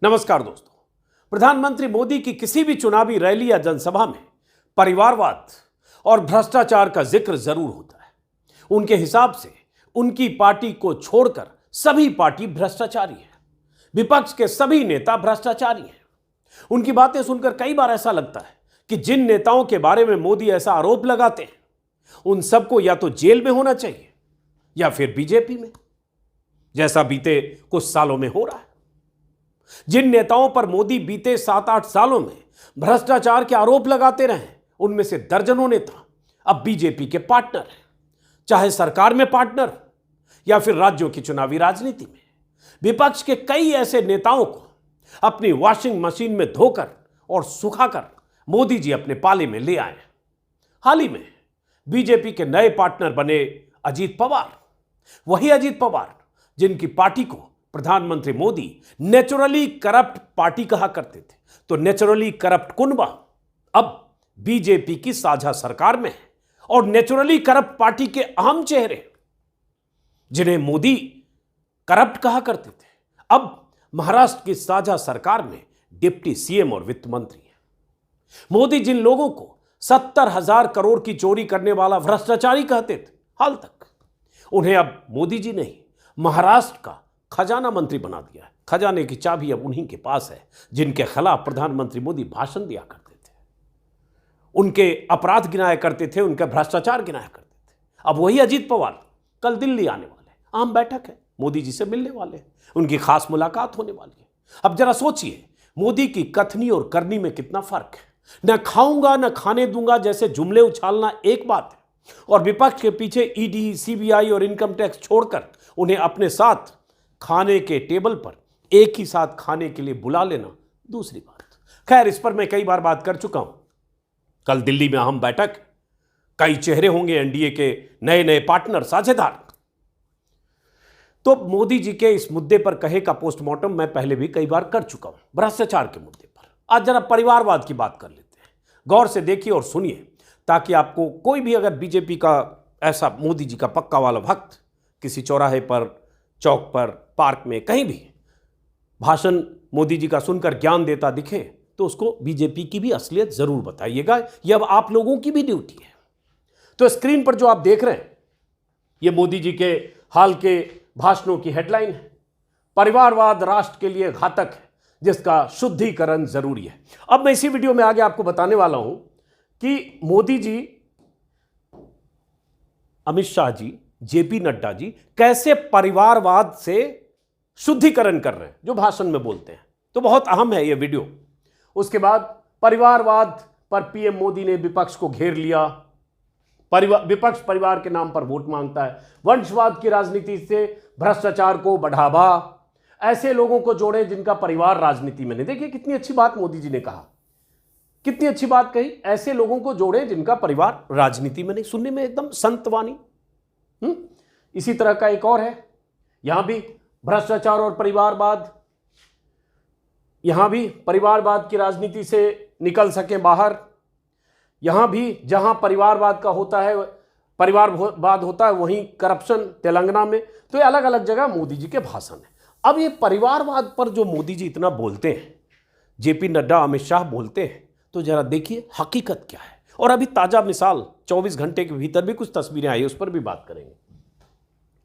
नमस्कार दोस्तों। प्रधानमंत्री मोदी की किसी भी चुनावी रैली या जनसभा में परिवारवाद और भ्रष्टाचार का जिक्र जरूर होता है। उनके हिसाब से उनकी पार्टी को छोड़कर सभी पार्टी भ्रष्टाचारी है। विपक्ष के सभी नेता भ्रष्टाचारी हैं। उनकी बातें सुनकर कई बार ऐसा लगता है कि जिन नेताओं के बारे में मोदी ऐसा आरोप लगाते हैं उन सबको या तो जेल में होना चाहिए या फिर बीजेपी में, जैसा बीते कुछ सालों में हो रहा है। जिन नेताओं पर मोदी बीते 7-8 सालों में भ्रष्टाचार के आरोप लगाते रहे उनमें से दर्जनों नेता अब बीजेपी के पार्टनर हैं, चाहे सरकार में पार्टनर या फिर राज्यों की चुनावी राजनीति में। विपक्ष के कई ऐसे नेताओं को अपनी वॉशिंग मशीन में धोकर और सुखाकर मोदी जी अपने पाले में ले आए। हाल ही में बीजेपी के नए पार्टनर बने अजीत पवार, वही अजीत पवार जिनकी पार्टी को प्रधानमंत्री मोदी नेचुरली करप्ट पार्टी कहा करते थे, तो नेचुरली करप्ट कुनबा अब बीजेपी की साझा सरकार में है। और नेचुरली करप्ट पार्टी के अहम चेहरे जिन्हें मोदी करप्ट कहा करते थे अब महाराष्ट्र की साझा सरकार में डिप्टी सीएम और वित्त मंत्री हैं। मोदी जिन लोगों को 70,000 करोड़ की चोरी करने वाला भ्रष्टाचारी कहते थे हाल तक, उन्हें अब मोदी जी नहीं महाराष्ट्र का खजाना मंत्री बना दिया है। खजाने की चाबी अब उन्हीं के पास है जिनके खिलाफ प्रधानमंत्री मोदी भाषण दिया करते थे, उनके अपराध गिनाया करते थे, उनका भ्रष्टाचार गिनाया करते थे। अब वही अजीत पवार कल दिल्ली आने वाले हैं। आम बैठक है, मोदी जी से मिलने वाले हैं, उनकी खास मुलाकात होने वाली है। अब जरा सोचिए मोदी की कथनी और करनी में कितना फर्क है। न खाऊंगा न खाने दूंगा जैसे जुमले उछालना एक बात है, और विपक्ष के पीछे ईडी, सीबीआई और इनकम टैक्स छोड़कर उन्हें अपने साथ खाने के टेबल पर एक ही साथ खाने के लिए बुला लेना दूसरी बात। खैर, इस पर मैं कई बार बात कर चुका हूं। कल दिल्ली में अहम बैठक, कई चेहरे होंगे एनडीए के नए नए पार्टनर, साझेदार। तो मोदी जी के इस मुद्दे पर कहे का पोस्टमार्टम मैं पहले भी कई बार कर चुका हूं, भ्रष्टाचार के मुद्दे पर। आज जरा परिवारवाद की बात कर लेते हैं। गौर से देखिए और सुनिए, ताकि आपको कोई भी अगर बीजेपी का ऐसा मोदी जी का पक्का वाला भक्त किसी चौराहे पर, चौक पर, पार्क में, कहीं भी भाषण मोदी जी का सुनकर ज्ञान देता दिखे तो उसको बीजेपी की भी असलियत जरूर बताइएगा। यह अब आप लोगों की भी ड्यूटी है। तो स्क्रीन पर जो आप देख रहे हैं यह मोदी जी के हाल के भाषणों की हेडलाइन है। परिवारवाद राष्ट्र के लिए घातक है, जिसका शुद्धिकरण जरूरी है। अब मैं इसी वीडियो में आगे आपको बताने वाला हूं कि मोदी जी, अमित शाह जी, जेपी नड्डा जी कैसे परिवारवाद से शुद्धिकरण कर रहे हैं जो भाषण में बोलते हैं। तो बहुत अहम है यह वीडियो। उसके बाद परिवारवाद पर पीएम मोदी ने विपक्ष को घेर लिया। विपक्ष परिवार के नाम पर वोट मांगता है। वंशवाद की राजनीति से भ्रष्टाचार को बढ़ावा। ऐसे लोगों को जोड़े जिनका परिवार राजनीति में नहीं। देखिए कितनी अच्छी बात मोदी जी ने कहा, कितनी अच्छी बात कही। ऐसे लोगों को जोड़े जिनका परिवार राजनीति में नहीं। सुनने में एकदम संतवाणी। इसी तरह का एक और है, यहां भी भ्रष्टाचार और परिवारवाद, यहां भी परिवारवाद की राजनीति से निकल सके बाहर। यहां भी जहां परिवारवाद का होता है, परिवारवाद होता है, वहीं करप्शन तेलंगाना में। तो ये अलग अलग जगह मोदी जी के भाषण है। अब ये परिवारवाद पर जो मोदी जी इतना बोलते हैं, जेपी नड्डा, अमित शाह बोलते हैं, तो जरा देखिए हकीकत क्या है। और अभी ताजा मिसाल 24 घंटे के भीतर भी कुछ तस्वीरें आई, उस पर भी बात करेंगे।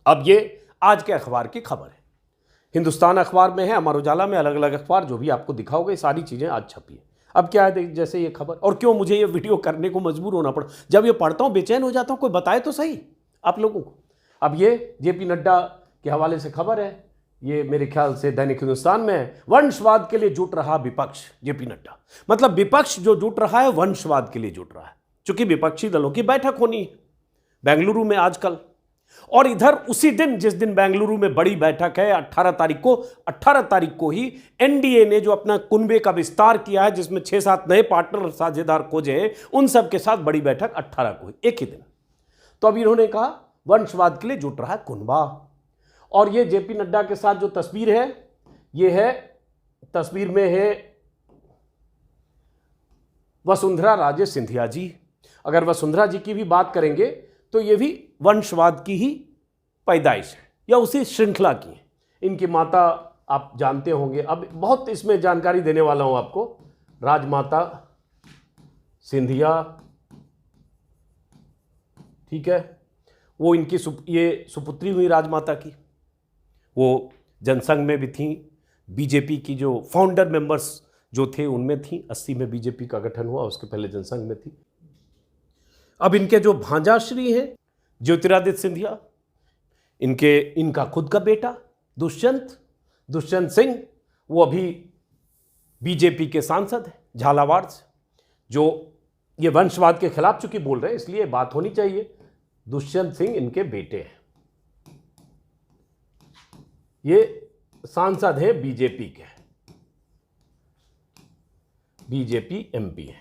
अब ये आज के अखबार की खबर है। हिंदुस्तान अखबार में है, अमर उजाला में, अलग अलग अखबार जो भी आपको दिखा होगा, ये सारी चीजें आज छपी है। अब क्या है, जैसे ये खबर, और क्यों मुझे ये वीडियो करने को मजबूर होना पड़ा। जब ये पढ़ता हूं बेचैन हो जाता हूं, कोई बताए तो सही आप लोगों को। अब ये जेपी नड्डा के हवाले से खबर है, ये मेरे ख्याल से दैनिक हिंदुस्तान में है। वंशवाद के लिए जुट रहा विपक्ष, जेपी नड्डा। मतलब विपक्ष जो जुट रहा है वंशवाद के लिए जुट रहा है, चूंकि विपक्षी दलों की बैठक होनी है बेंगलुरु में आजकल। और इधर उसी दिन जिस दिन बेंगलुरु में बड़ी बैठक है 18 तारीख को ही एनडीए ने जो अपना कुनबे का विस्तार किया है, जिसमें 6-7 नए पार्टनर साझेदार खोजे, उन सब के साथ बड़ी बैठक 18 को ही, एक ही दिन। तो अब इन्होंने कहा वंशवाद के लिए जुट रहा है कुनबा। और ये जेपी नड्डा के साथ जो तस्वीर है, ये है, तस्वीर में है वसुंधरा राजे सिंधिया जी। अगर वसुंधरा जी की भी बात करेंगे तो ये भी वंशवाद की ही पैदाइश है या उसी श्रृंखला की है। इनकी माता आप जानते होंगे, अब बहुत इसमें जानकारी देने वाला हूं आपको। राजमाता सिंधिया, ठीक है, वो इनकी ये सुपुत्री हुई राजमाता की। वो जनसंघ में भी थी, बीजेपी की जो फाउंडर मेंबर्स जो थे उनमें थी। 80 में बीजेपी का गठन हुआ, उसके पहले जनसंघ में थी। अब इनके जो भांजाश्री हैं ज्योतिरादित्य सिंधिया, इनका खुद का बेटा दुष्यंत सिंह, वो अभी बीजेपी के सांसद हैं झालावाड़ से, जो ये वंशवाद के खिलाफ चूंकि बोल रहे हैं इसलिए बात होनी चाहिए। दुष्यंत सिंह इनके बेटे हैं, ये सांसद है बीजेपी के, बीजेपी एमपी है।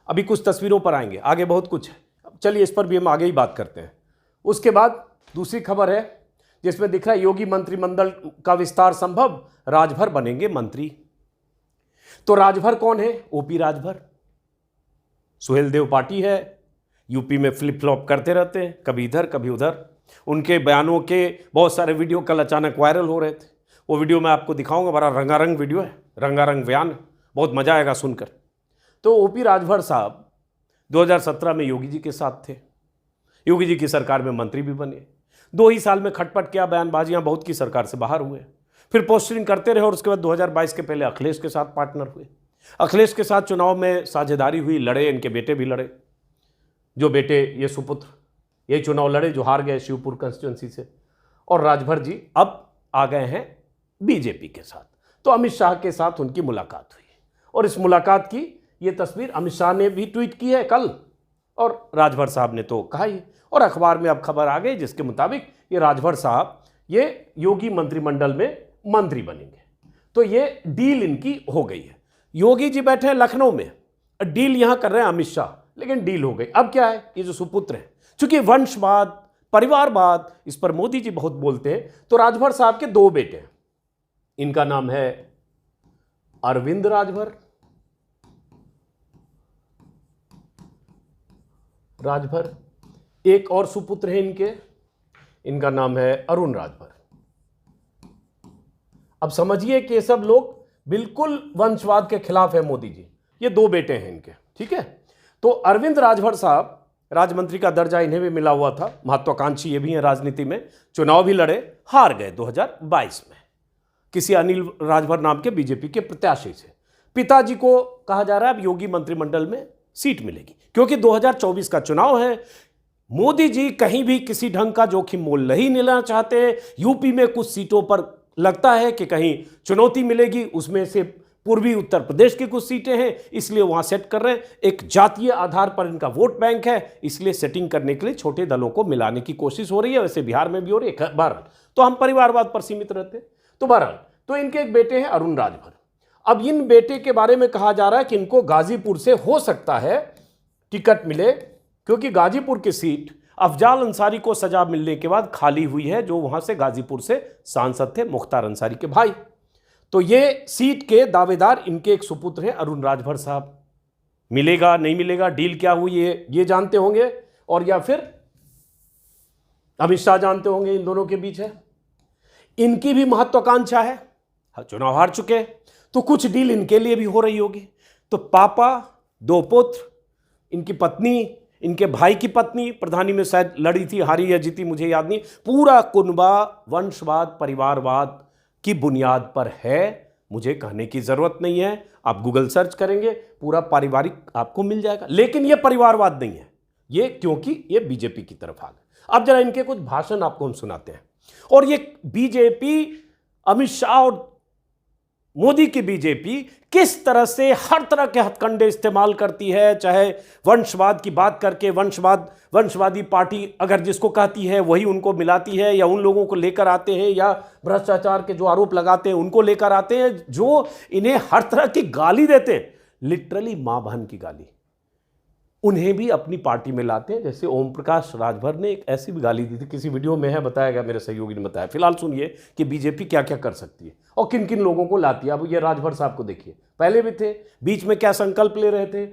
अभी कुछ तस्वीरों पर आएंगे, आगे बहुत कुछ है, चलिए इस पर भी हम आगे ही बात करते हैं। उसके बाद दूसरी खबर है जिसमें दिख रहा है योगी मंत्रिमंडल का विस्तार संभव, राजभर बनेंगे मंत्री। तो राजभर कौन है? ओपी राजभर। सुहेलदेव पार्टी है, यूपी में फ्लिप फ्लॉप करते रहते हैं, कभी इधर कभी उधर। उनके बयानों के बहुत सारे वीडियो कल अचानक वायरल हो रहे थे, वो वीडियो मैं आपको दिखाऊंगा। बड़ा रंगारंग वीडियो है, रंगारंग बयान, बहुत मजा आएगा सुनकर। तो ओपी राजभर साहब 2017 में योगी जी के साथ थे, योगी जी की सरकार में मंत्री भी बने। 2 ही साल में खटपट किया, बयानबाजियां बहुत की, सरकार से बाहर हुए, फिर पोस्टरिंग करते रहे और उसके बाद 2022 के पहले अखिलेश के साथ पार्टनर हुए। अखिलेश के साथ चुनाव में साझेदारी हुई, लड़े, इनके बेटे भी लड़े, जो बेटे ये सुपुत्र ये चुनाव लड़े जो हार गए शिवपुर कंस्टिट्यूंसी से। और राजभर जी अब आ गए हैं बीजेपी के साथ। तो अमित शाह के साथ उनकी मुलाकात हुई और इस मुलाकात की ये तस्वीर अमित शाह ने भी ट्वीट की है कल, और राजभर साहब ने तो कहा ही, और अखबार में अब खबर आ गई जिसके मुताबिक ये राजभर साहब ये योगी मंत्रिमंडल में मंत्री बनेंगे। तो ये डील इनकी हो गई है। योगी जी बैठे हैं लखनऊ में, डील यहां कर रहे हैं अमित शाह, लेकिन डील हो गई। अब क्या है, ये जो सुपुत्र है, चूंकि वंशवाद, परिवारवाद, इस पर मोदी जी बहुत बोलते हैं, तो राजभर साहब के 2 बेटे हैं। इनका नाम है अरविंद राजभर, एक और सुपुत्र है इनका नाम है अरुण राजभर। अब समझिए कि ये सब लोग बिल्कुल वंशवाद के खिलाफ है मोदी जी। ये 2 बेटे हैं इनके, ठीक है। तो अरविंद राजभर साहब, राजमंत्री का दर्जा इन्हें भी मिला हुआ था, महत्वाकांक्षी ये भी हैं राजनीति में, चुनाव भी लड़े, हार गए 2022 में किसी अनिल राजभर नाम के बीजेपी के प्रत्याशी से। पिताजी को कहा जा रहा है अब योगी मंत्रिमंडल में सीट मिलेगी, क्योंकि 2024 का चुनाव है। मोदी जी कहीं भी किसी ढंग का जोखिम मोल नहीं लेना चाहते। यूपी में कुछ सीटों पर लगता है कि कहीं चुनौती मिलेगी, उसमें से पूर्वी उत्तर प्रदेश की कुछ सीटें हैं, इसलिए वहां सेट कर रहे हैं। एक जातीय आधार पर इनका वोट बैंक है, इसलिए सेटिंग करने के लिए छोटे दलों को मिलाने की कोशिश हो रही है। वैसे बिहार में भी हो रही है। बहरहाल तो हम परिवारवाद पर सीमित रहते हैं। तो बहरहाल तो इनके एक बेटे हैं अरुण राजभर। अब इन बेटे के बारे में कहा जा रहा है कि इनको गाजीपुर से हो सकता है टिकट मिले, क्योंकि गाजीपुर की सीट अफजाल अंसारी को सजा मिलने के बाद खाली हुई है, जो वहां से गाजीपुर से सांसद थे, मुख्तार अंसारी के भाई। तो ये सीट के दावेदार इनके एक सुपुत्र हैं अरुण राजभर साहब। मिलेगा नहीं मिलेगा, डील क्या हुई ये जानते होंगे, और या फिर अमित शाह जानते होंगे, इन दोनों के बीच है। इनकी भी महत्वाकांक्षा है, चुनाव हार चुके, तो कुछ डील इनके लिए भी हो रही होगी। तो पापा, 2 पुत्र, इनकी पत्नी, इनके भाई की पत्नी प्रधानी में शायद लड़ी थी, हारी या जीती मुझे याद नहीं। पूरा कुनबा वंशवाद, परिवारवाद की बुनियाद पर है। मुझे कहने की जरूरत नहीं है, आप गूगल सर्च करेंगे पूरा पारिवारिक आपको मिल जाएगा। लेकिन यह परिवारवाद नहीं है ये, क्योंकि ये बीजेपी की तरफ आ गए। अब जरा इनके कुछ भाषण आपको हम सुनाते हैं। और ये बीजेपी, अमित शाह और मोदी की बीजेपी किस तरह से हर तरह के हथकंडे इस्तेमाल करती है, चाहे वंशवाद की बात करके वंशवादी पार्टी अगर जिसको कहती है वही उनको मिलाती है, या उन लोगों को लेकर आते हैं, या भ्रष्टाचार के जो आरोप लगाते हैं उनको लेकर आते हैं, जो इन्हें हर तरह की गाली देते हैं, लिटरली मां बहन की गाली, उन्हें भी अपनी पार्टी में लाते हैं। जैसे ओम प्रकाश राजभर ने एक ऐसी भी गाली दी थी, किसी वीडियो में है, बताया गया, मेरे सहयोगी ने बताया। फिलहाल सुनिए कि बीजेपी क्या क्या कर सकती है और किन किन लोगों को लाती है। अब ये राजभर साहब को देखिए, पहले भी थे, बीच में क्या संकल्प ले रहे थे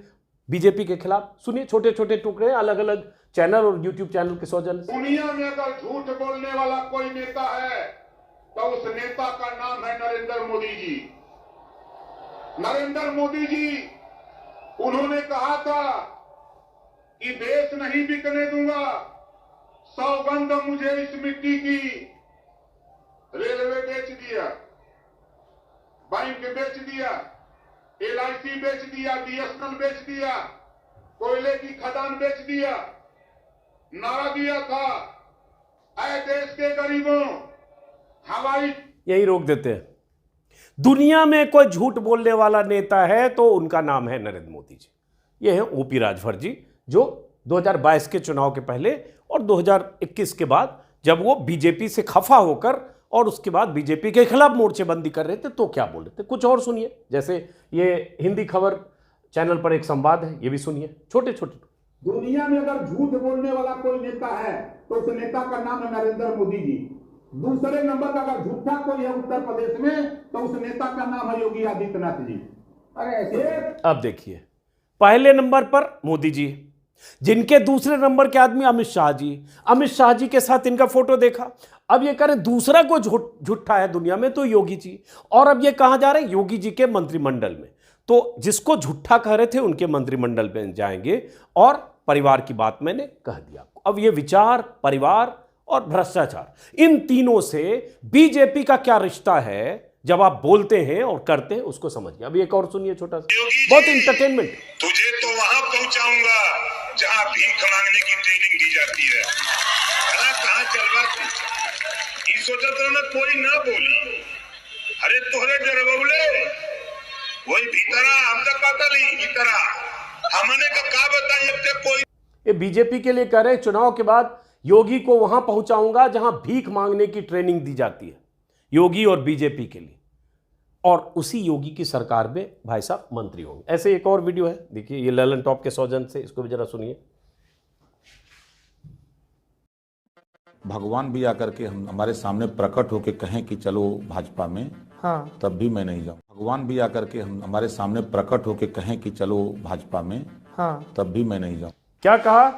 बीजेपी के खिलाफ, सुनिए। छोटे छोटे टुकड़े अलग अलग चैनल और यूट्यूब चैनल के सौजन्य। दुनिया में अगर झूठ बोलने वाला कोई नेता है तो उस नेता का नाम है नरेंद्र मोदी जी। नरेंद्र मोदी जी, उन्होंने कहा था कि देश नहीं बिकने दूंगा, सौगंध मुझे इस मिट्टी की। रेलवे बेच दिया, बैंक बेच दिया, LIC बेच दिया, BSNL बेच दिया, कोयले की खदान बेच दिया। नारा दिया था, ऐ देश के गरीबों, हवाई। यही रोक देते हैं। दुनिया में कोई झूठ बोलने वाला नेता है तो उनका नाम है नरेंद्र मोदी जी। ये है OP राजभर जी, जो 2022 के चुनाव के पहले और 2021 के बाद जब वो बीजेपी से खफा होकर और उसके बाद बीजेपी के खिलाफ मोर्चेबंदी कर रहे थे तो क्या बोल रहे थे, कुछ और सुनिए। जैसे ये हिंदी खबर चैनल पर एक संवाद है, ये भी सुनिए, छोटे छोटे। दुनिया में अगर झूठ बोलने वाला कोई नेता है तो उस नेता का नाम है नरेंद्र मोदी जी। दूसरे नंबर का अगर झूठा कोई है उत्तर प्रदेश में तो उस नेता का नाम है योगी आदित्यनाथ जी। अरे ऐसे अब देखिए, पहले नंबर पर मोदी जी, जिनके दूसरे नंबर के आदमी अमित शाह जी। अमित शाह जी के साथ इनका फोटो देखा। अब ये करें दूसरा कोई झूठा है दुनिया में तो योगी जी। और अब ये कहां जा रहे हैं? योगी जी के मंत्रिमंडल में। तो जिसको झूठा कह रहे थे उनके मंत्रिमंडल में जाएंगे। और परिवार की बात मैंने कह दिया। अब ये विचार, परिवार और भ्रष्टाचार, इन तीनों से बीजेपी का क्या रिश्ता है, जब आप बोलते हैं और करते हैं उसको समझिए। अभी एक और सुनिए छोटा सा, बहुत इंटरटेनमेंट। तुझे तो वहां पहुंचाऊंगा जहां भीख मांगने की ट्रेनिंग दी जाती है। कहां चल रहा तू? ई सोचत रहो ना कोई ना बोली। अरे तोहरे डरबौले वही भीतरा हम तक पता नहीं भीतरा हमने का बताइए कोई। ये बीजेपी के लिए कह रहे हैं चुनाव के बाद योगी को वहां पहुंचाऊंगा जहां भीख मांगने की ट्रेनिंग दी जाती है, योगी और बीजेपी के लिए। और उसी योगी की सरकार में भाई साहब मंत्री होंगे। ऐसे एक और वीडियो है, देखिए, ये ललन टॉप के सौजन से, इसको भी जरा सुनिए। भगवान भी आकर के हमारे सामने प्रकट होके कहें कि चलो भाजपा में, हाँ, तब भी मैं नहीं जाऊं। भगवान भी आकर के हमारे सामने प्रकट होके कहें कि चलो भाजपा में, हाँ, तब भी मैं नहीं जाऊं। क्या कहा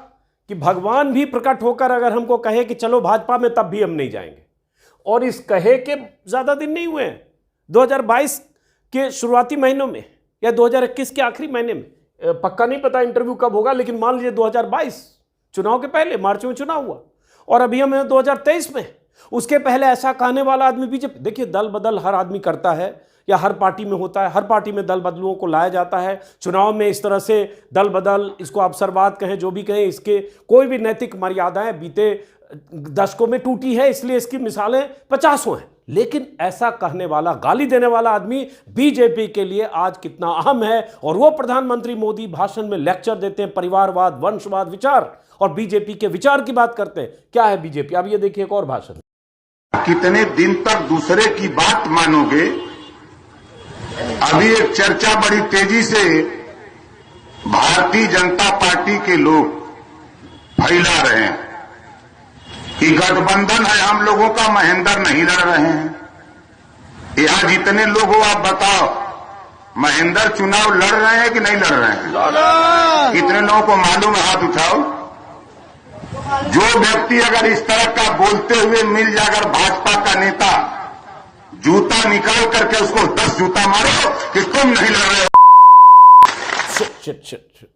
कि भगवान भी प्रकट होकर अगर हमको कहे कि चलो भाजपा में, तब भी हम नहीं जाएंगे। और इस कहे के ज्यादा दिन नहीं हुए हैं, 2022 के शुरुआती महीनों में या 2021 के आखिरी महीने में, पक्का नहीं पता इंटरव्यू कब होगा, लेकिन मान लीजिए 2022 चुनाव के पहले, मार्च में चुनाव हुआ और अभी हम 2023 में। उसके पहले ऐसा कहने वाला आदमी बीजेपी। देखिए, दल बदल हर आदमी करता है या हर पार्टी में होता है, हर पार्टी में दल बदलुओं को लाया जाता है। चुनाव में इस तरह से दल बदल, इसको अवसरवाद कहें, जो भी कहें, इसके कोई भी नैतिक मर्यादाएं बीते दशकों में टूटी है, इसलिए इसकी मिसालें 50 हैं। लेकिन ऐसा कहने वाला, गाली देने वाला आदमी बीजेपी के लिए आज कितना अहम है। और वो प्रधानमंत्री मोदी भाषण में लेक्चर देते हैं परिवारवाद, वंशवाद, विचार, और बीजेपी के विचार की बात करते हैं। क्या है बीजेपी? अब ये देखिए एक और भाषण। कितने दिन तक दूसरे की बात मानोगे? अभी एक चर्चा बड़ी तेजी से भारतीय जनता पार्टी के लोग फैला रहे हैं कि गठबंधन है हम लोगों का, महेंद्र नहीं लड़ रहे हैं। यहां जितने लोग हो आप बताओ, महेंद्र चुनाव लड़ रहे हैं कि नहीं लड़ रहे हैं? कितने लोगों को मालूम है? हाथ उठाओ। जो व्यक्ति अगर इस तरह का बोलते हुए मिल जाए, अगर भाजपा का नेता, जूता निकाल करके उसको 10 जूता मारो कि तुम नहीं लड़ रहे हो। शिट।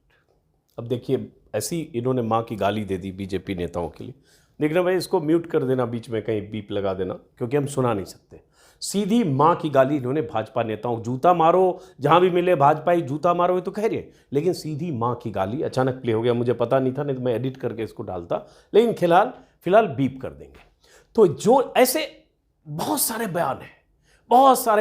अब देखिए, ऐसी इन्होंने मां की गाली दे दी बीजेपी नेताओं के लिए। देखना भाई, इसको म्यूट कर देना, बीच में कहीं बीप लगा देना, क्योंकि हम सुना नहीं सकते। सीधी मां की गाली इन्होंने भाजपा नेताओं, जूता मारो, जहां भी मिले भाजपा ही जूता मारो, ये तो कह रही है, लेकिन सीधी मां की गाली। अचानक प्ले हो गया, मुझे पता नहीं था, नहीं तो मैं एडिट करके इसको डालता, लेकिन फिलहाल बीप कर देंगे। तो जो ऐसे बहुत सारे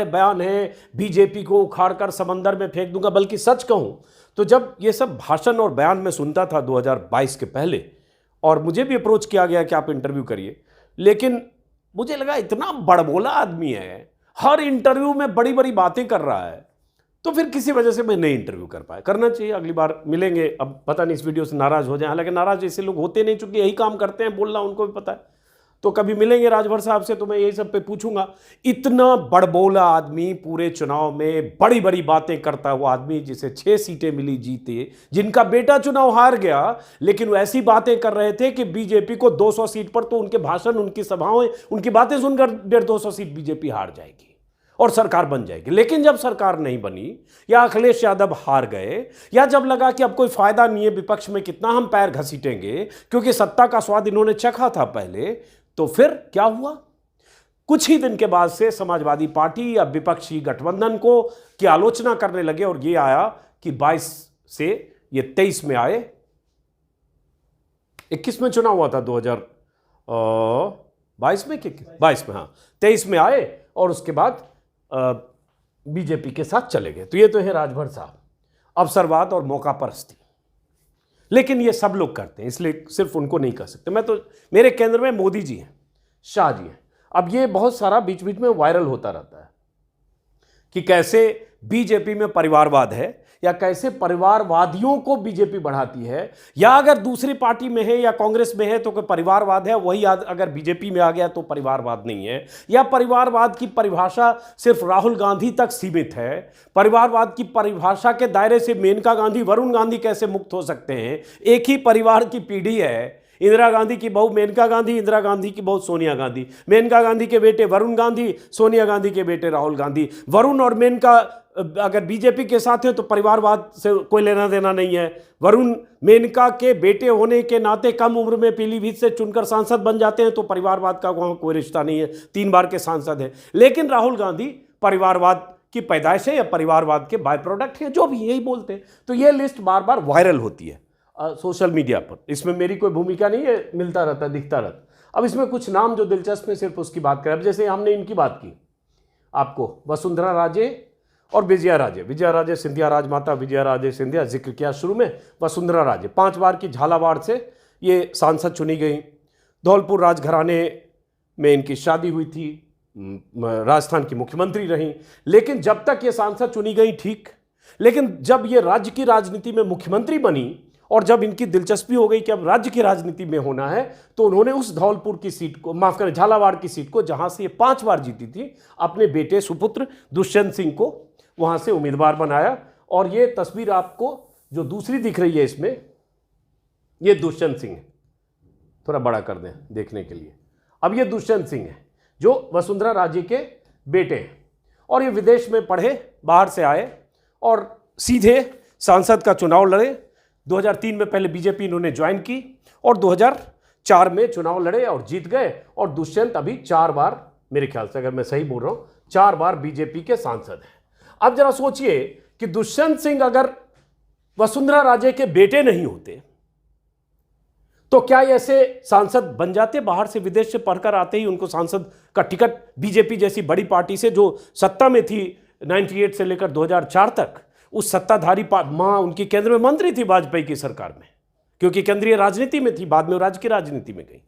बयान हैं, बीजेपी को उखाड़कर समंदर में फेंक दूंगा। बल्कि सच कहूं तो जब ये सब भाषण और बयान में सुनता था 2022 के पहले, और मुझे भी अप्रोच किया गया कि आप इंटरव्यू करिए, लेकिन मुझे लगा इतना बड़बोला आदमी है, हर इंटरव्यू में बड़ी बड़ी बातें कर रहा है, तो फिर किसी वजह से मैं नहीं इंटरव्यू कर पाया। करना चाहिए, अगली बार मिलेंगे। अब पता नहीं इस वीडियो से नाराज हो जाए, हालांकि नाराज ऐसे लोग होते नहीं, चूंकि यही काम करते हैं, बोलना उनको भी पता है। तो कभी मिलेंगे राजभर साहब से तो मैं यही सब पे पूछूंगा। इतना बड़बोला आदमी, पूरे चुनाव में बड़ी बड़ी बातें करता हुआ आदमी, जिसे 6 सीटें मिली जीते, जिनका बेटा चुनाव हार गया, लेकिन वो ऐसी बातें कर रहे थे कि बीजेपी को 200 सीट पर, तो उनके भाषण, उनकी सभाओं, उनकी बातें सुनकर 150-200 सीट बीजेपी हार जाएगी और सरकार बन जाएगी। लेकिन जब सरकार नहीं बनी, या अखिलेश यादव हार गए, या जब लगा कि अब कोई फायदा नहीं है विपक्ष में कितना हम पैर घसीटेंगे, क्योंकि सत्ता का स्वाद इन्होंने चखा था पहले, तो फिर क्या हुआ? कुछ ही दिन के बाद से समाजवादी पार्टी या विपक्षी गठबंधन को की आलोचना करने लगे, और ये आया कि 22 से ये 23 में आए, 21 में चुनाव हुआ था 2022 में, 22 में, हाँ 23 में आए, और उसके बाद बीजेपी के साथ चले गए। तो ये तो है राजभर साहब, अवसरवाद और मौका परस्ती। लेकिन ये सब लोग करते हैं, इसलिए सिर्फ उनको नहीं कर सकते। मैं तो, मेरे केंद्र में मोदी जी हैं, शाह जी हैं। अब ये बहुत सारा बीच बीच में वायरल होता रहता है कि कैसे बीजेपी में परिवारवाद है, या कैसे परिवारवादियों को बीजेपी बढ़ाती है, या अगर दूसरी पार्टी में है या कांग्रेस में है तो कोई परिवारवाद है, वही अगर बीजेपी में आ गया तो परिवारवाद नहीं है, या परिवारवाद की परिभाषा सिर्फ राहुल गांधी तक सीमित है। परिवारवाद की परिभाषा के दायरे से मेनका गांधी, वरुण गांधी कैसे मुक्त हो सकते हैं? एक ही परिवार की पीढ़ी है, इंदिरा गांधी की बहू मेनका गांधी, इंदिरा गांधी की बहू सोनिया गांधी, मेनका गांधी के बेटे वरुण गांधी, सोनिया गांधी के बेटे राहुल गांधी। वरुण और मेनका अगर बीजेपी के साथ है तो परिवारवाद से कोई लेना देना नहीं है। वरुण मेनका के बेटे होने के नाते कम उम्र में पीलीभीत से चुनकर सांसद बन जाते हैं तो परिवारवाद का वहाँ कोई रिश्ता नहीं है, 3 बार के सांसद हैं। लेकिन राहुल गांधी परिवारवाद की पैदाइश है या परिवारवाद के बाय प्रोडक्ट है, जो भी यही बोलते हैं। तो ये लिस्ट बार बार वायरल होती है सोशल मीडिया पर, इसमें मेरी कोई भूमिका नहीं है, मिलता रहता, दिखता रहता। अब इसमें कुछ नाम जो दिलचस्प है, सिर्फ उसकी बात करें। अब जैसे हमने इनकी बात की आपको, वसुंधरा राजे और विजया राजे, विजया राजे सिंधिया, राजमाता विजया राजे सिंधिया जिक्र किया शुरू में। वसुंधरा राजे 5 बार की झालावाड़ से ये सांसद चुनी गई। धौलपुर राजघराने में इनकी शादी हुई थी, राजस्थान की मुख्यमंत्री रहीं। लेकिन जब तक ये सांसद चुनी गई ठीक, लेकिन जब ये राज्य की राजनीति में मुख्यमंत्री बनी और जब इनकी दिलचस्पी हो गई कि अब राज्य की राजनीति में होना है, तो उन्होंने उस धौलपुर की सीट को, माफ करें झालावाड़ की सीट को, जहां से ये 5 बार जीती थी, अपने बेटे सुपुत्र दुष्यंत सिंह को वहां से उम्मीदवार बनाया। और ये तस्वीर आपको जो दूसरी दिख रही है इसमें, ये दुष्यंत सिंह है, थोड़ा बड़ा कर दें देखने के लिए। अब ये दुष्यंत सिंह है जो वसुंधरा राजे के बेटे हैं, और ये विदेश में पढ़े, बाहर से आए और सीधे सांसद का चुनाव लड़े। 2003 में पहले बीजेपी इन्होंने ज्वाइन की और 2004 में चुनाव लड़े और जीत गए। और दुष्यंत अभी 4 बार, मेरे ख्याल से अगर मैं सही बोल रहा हूं, 4 बार बीजेपी के सांसद हैं। अब जरा सोचिए कि दुष्यंत सिंह अगर वसुंधरा राजे के बेटे नहीं होते तो क्या ऐसे सांसद बन जाते? बाहर से, विदेश से पढ़कर आते ही उनको सांसद का टिकट, बीजेपी जैसी बड़ी पार्टी से जो सत्ता में थी 98 से लेकर 2004 तक, उस सत्ताधारी मां उनकी केंद्र में मंत्री थी वाजपेयी की सरकार में, क्योंकि केंद्रीय राजनीति में थी, बाद में राज्य की राजनीति में गई।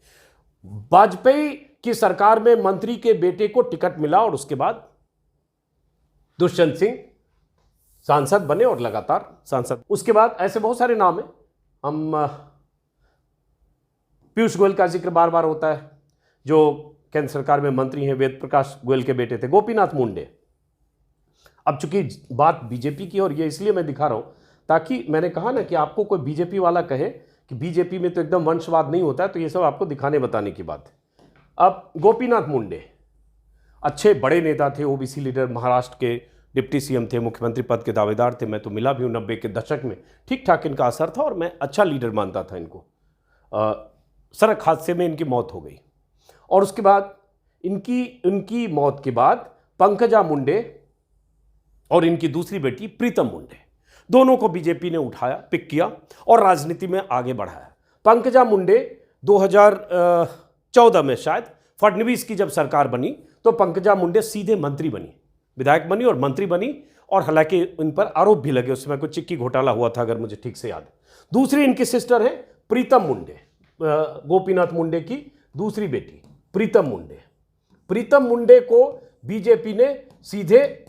वाजपेयी की सरकार में मंत्री के बेटे को टिकट मिला और उसके बाद दुष्यंत सिंह सांसद बने और लगातार सांसद। उसके बाद ऐसे बहुत सारे नाम हैं। हम पीयूष गोयल का जिक्र बार बार होता है, जो केंद्र सरकार में मंत्री हैं, वेद प्रकाश गोयल के बेटे थे। गोपीनाथ मुंडे। अब चूंकि बात बीजेपी की, और ये इसलिए मैं दिखा रहा हूं ताकि, मैंने कहा ना कि आपको कोई बीजेपी वाला कहे कि बीजेपी में तो एकदम वंशवाद नहीं होता है, तो ये सब आपको दिखाने बताने की बात है। अब गोपीनाथ मुंडे अच्छे बड़े नेता थे, ओबीसी लीडर, महाराष्ट्र के डिप्टी सीएम थे, मुख्यमंत्री पद के दावेदार थे। मैं तो मिला भी हूँ 90 के दशक में, ठीक ठाक इनका असर था और मैं अच्छा लीडर मानता था इनको। सड़क हादसे में इनकी मौत हो गई और उसके बाद इनकी मौत के बाद पंकजा मुंडे और इनकी दूसरी बेटी प्रीतम मुंडे, दोनों को बीजेपी ने उठाया, पिक किया और राजनीति में आगे बढ़ाया। पंकजा मुंडे 2014 में शायद फडणवीस की जब सरकार बनी तो पंकजा मुंडे सीधे मंत्री बनी, विधायक बनी और मंत्री बनी। और हालांकि इन पर आरोप भी लगे, उस समय कुछ चिक्की घोटाला हुआ था, अगर मुझे ठीक से याद है। दूसरी इनकी सिस्टर है प्रीतम मुंडे, गोपीनाथ मुंडे की दूसरी बेटी प्रीतम मुंडे। प्रीतम मुंडे को बीजेपी ने सीधे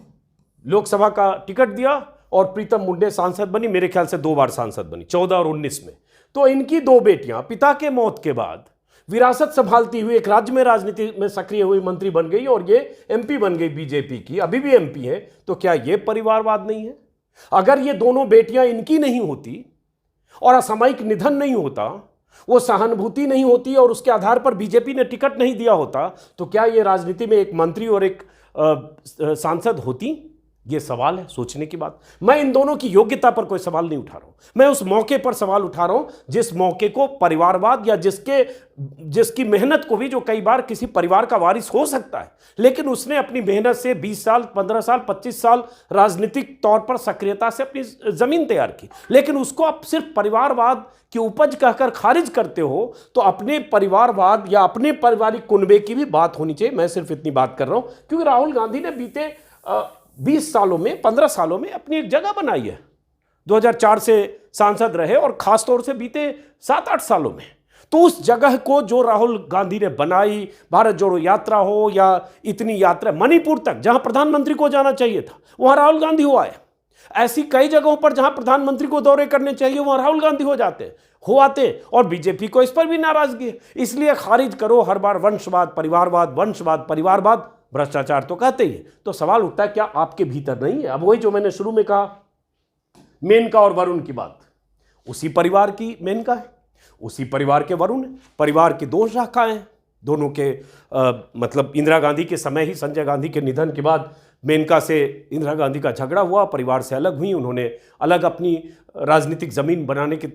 लोकसभा का टिकट दिया और प्रीतम मुंडे सांसद बनी, मेरे ख्याल से 2 बार सांसद बनी, 14 और 19 में। तो इनकी 2 बेटियां पिता के मौत के बाद विरासत संभालती हुई एक राज्य में राजनीति में सक्रिय हुई मंत्री बन गई और ये एमपी बन गई बीजेपी की, अभी भी एमपी है, तो क्या ये परिवारवाद नहीं है? अगर ये दोनों बेटियां इनकी नहीं होती और असामयिक निधन नहीं होता, वो सहानुभूति नहीं होती और उसके आधार पर बीजेपी ने टिकट नहीं दिया होता, तो क्या ये राजनीति में एक मंत्री और एक सांसद होती? ये सवाल है, सोचने की बात। मैं इन दोनों की योग्यता पर कोई सवाल नहीं उठा रहा हूं, मैं उस मौके पर सवाल उठा रहा हूं जिस मौके को परिवारवाद या जिसकी मेहनत को भी, जो कई बार किसी परिवार का वारिस हो सकता है, लेकिन उसने अपनी मेहनत से 20 साल 15 साल 25 साल राजनीतिक तौर पर सक्रियता से अपनी जमीन तैयार की, लेकिन उसको आप सिर्फ परिवारवाद की उपज कहकर खारिज करते हो, तो अपने परिवारवाद या अपने पारिवारिक कुनबे की भी बात होनी चाहिए। मैं सिर्फ इतनी बात कर रहा हूं क्योंकि राहुल गांधी ने बीते 20 सालों में 15 सालों में अपनी एक जगह बनाई है। 2004 से सांसद रहे और खासतौर से बीते 7-8 सालों में, तो उस जगह को जो राहुल गांधी ने बनाई, भारत जोड़ो यात्रा हो या इतनी यात्रा मणिपुर तक जहां प्रधानमंत्री को जाना चाहिए था, वहां राहुल गांधी हो आए। ऐसी कई जगहों पर जहां प्रधानमंत्री को दौरे करने चाहिए वहां राहुल गांधी हो आते और बीजेपी को इस पर भी नाराजगी है। इसलिए खारिज करो हर बार वंशवाद परिवारवाद, भ्रष्टाचार तो कहते ही है। तो सवाल उठता है, क्या आपके भीतर नहीं है? अब वही जो मैंने शुरू में कहा, मेनका और वरुण की बात, उसी परिवार की मेनका है, उसी परिवार के वरुण है। परिवार की 2 शाखाएं हैं, दोनों के मतलब इंदिरा गांधी के समय ही संजय गांधी के निधन के बाद मेनका से इंदिरा गांधी का झगड़ा हुआ, परिवार से अलग हुई, उन्होंने अलग अपनी राजनीतिक ज़मीन बनाने की